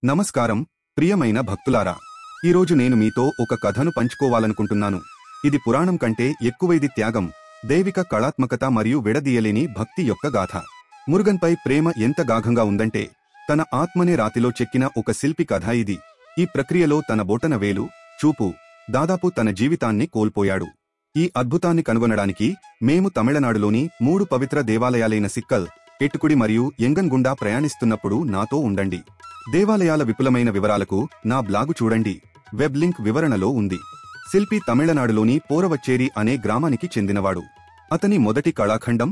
నమస్కారం ప్రియమైన భక్తులారా, ఈరోజు నేను మీతో ఒక కథను పంచుకోవాలనుకుంటున్నాను. ఇది పురాణం కంటే ఎక్కువైది త్యాగం, దైవిక కళాత్మకత మరియు విడదీయలేని భక్తి యొక్క గాథ. మురుగన్పై ప్రేమ ఎంత గాఢంగా ఉందంటే తన ఆత్మనే రాతిలో చెక్కిన ఒక శిల్పి కథ ఇది. ఈ ప్రక్రియలో తన బొటన వేలు, చూపు, దాదాపు తన జీవితాన్ని కోల్పోయాడు. ఈ అద్భుతాన్ని కనుగొనడానికి మేము తమిళనాడులోని 3 పవిత్ర దేవాలయాలైన సిక్కల్, ఎట్టుకుడి మరియు ఎంగన్ గుండా ప్రయాణిస్తున్నప్పుడు నాతో ఉండండి. దేవాలయాల విపులమైన వివరాలకు నా బ్లాగు చూడండి. వెబ్ లింక్ వివరణలో ఉంది. శిల్పి తమిళనాడులోని పోరవచ్చేరి అనే గ్రామానికి చెందినవాడు. అతని మొదటి కళాఖండం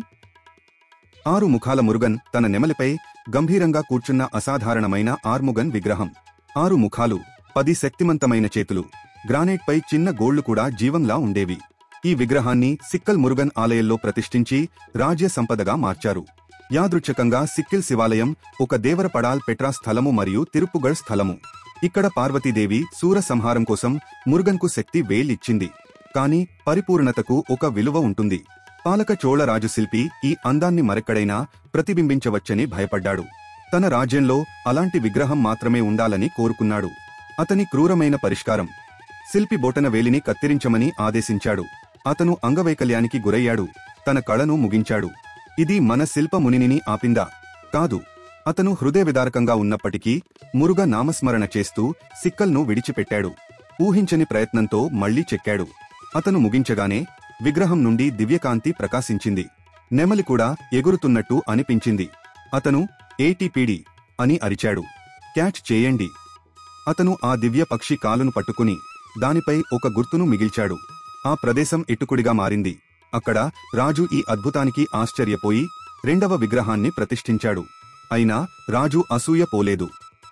6 ముఖాల మురుగన్ తన నెమలిపై గంభీరంగా కూర్చున్న అసాధారణమైన ఆర్ముగన్ విగ్రహం. 6 ముఖాలు, 10 శక్తిమంతమైన చేతులు, గ్రానైట్పై చిన్న గోళ్లు కూడా జీవంలా ఉండేవి. ఈ విగ్రహాన్ని సిక్కల్ మురుగన్ ఆలయంలో ప్రతిష్ఠించి రాజ్య సంపదగా మార్చారు. యాదృచ్ఛికంగా సిక్కిల్ శివాలయం ఒక దేవరపడాల్ పెట్రా స్థలము మరియు తిరుప్పుగఢ్ స్థలము. ఇక్కడ పార్వతీదేవి సూర సంహారం కోసం మురుగన్కు శక్తి వేలిచ్చింది. కాని పరిపూర్ణతకు ఒక విలువ ఉంటుంది. పాలక చోళ రాజు శిల్పి ఈ అందాన్ని మరెక్కడైనా ప్రతిబింబించవచ్చని భయపడ్డాడు. తన రాజ్యంలో అలాంటి విగ్రహం మాత్రమే ఉండాలని కోరుకున్నాడు. అతని క్రూరమైన పరిష్కారం, శిల్పి బొటన వేలిని కత్తిరించమని ఆదేశించాడు. అతను అంగవైకల్యానికి గురయ్యాడు. తన కళను ముగించాడు. ఇది మన శిల్ప మునిని ఆపిందా? కాదు. అతను హృదయవిదారకంగా ఉన్నప్పటికీ మురుగ నామస్మరణ చేస్తూ సిక్కల్ను విడిచిపెట్టాడు. ఊహించని ప్రయత్నంతో మళ్లీ చెక్కాడు. అతను ముగించగానే విగ్రహం నుండి దివ్యకాంతి ప్రకాశించింది. నెమలి కూడా ఎగురుతున్నట్టు అనిపించింది. అతను ఏటీపీడి అని అరిచాడు. క్యాచ్ చేయండి. అతను ఆ దివ్య పక్షి కాలును పట్టుకుని దానిపై ఒక గుర్తును మిగిల్చాడు. ఆ ప్రదేశం ఎట్టుకుడిగా మారింది. అక్కడ రాజు ఈ అద్భుతానికి ఆశ్చర్యపోయి 2వ విగ్రహాన్ని ప్రతిష్ఠించాడు. అయినా రాజు అసూయ పోలేదు.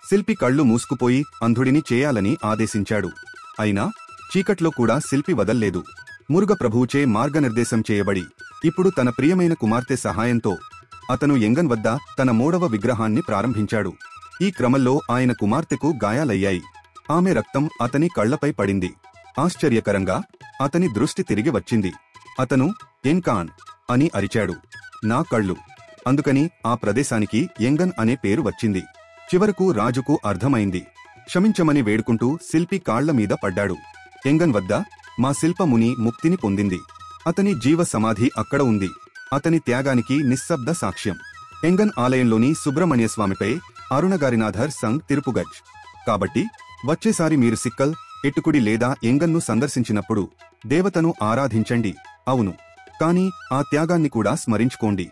శిల్పి కళ్ళు మూసుకుపోయి అంధుడిని చేయాలని ఆదేశించాడు. అయినా చీకట్లో కూడా శిల్పి వదల్లేదు. మురుగ ప్రభువుచే మార్గనిర్దేశం చేయబడి ఇప్పుడు తన ప్రియమైన కుమార్తె సహాయంతో అతను ఎంగన్ వద్ద తన 3వ విగ్రహాన్ని ప్రారంభించాడు. ఈ క్రమంలో ఆయన కుమార్తెకు గాయాలయ్యాయి. ఆమె రక్తం అతని కళ్లపై పడింది. ఆశ్చర్యకరంగా అతని దృష్టి తిరిగి వచ్చింది. అతను ఎన్కాన్ అని అరిచాడు. నా కళ్ళు. అందుకని ఆ ప్రదేశానికి ఎంగన్ అనే పేరు వచ్చింది. చివరకు రాజుకు అర్థమైంది. క్షమించమని వేడుకుంటూ శిల్పి కాళ్ల మీద పడ్డాడు. ఎంగన్ వద్ద మా శిల్పముని ముక్తిని పొందింది. అతని జీవ సమాధి అక్కడ ఉంది. అతని త్యాగానికి నిశ్శబ్ద సాక్ష్యం. ఎంగన్ ఆలయంలోని సుబ్రహ్మణ్యస్వామిపై అరుణగారినాథర్ సంగ్ తిరుపుగఢ్. కాబట్టి వచ్చేసారి మీరు సిక్కల్, ఎట్టుకుడి లేదా ఎంగన్ను సందర్శించినప్పుడు దేవతను ఆరాధించండి. అవును, కానీ ఆ త్యాగాన్ని కూడా స్మరించుకోండి.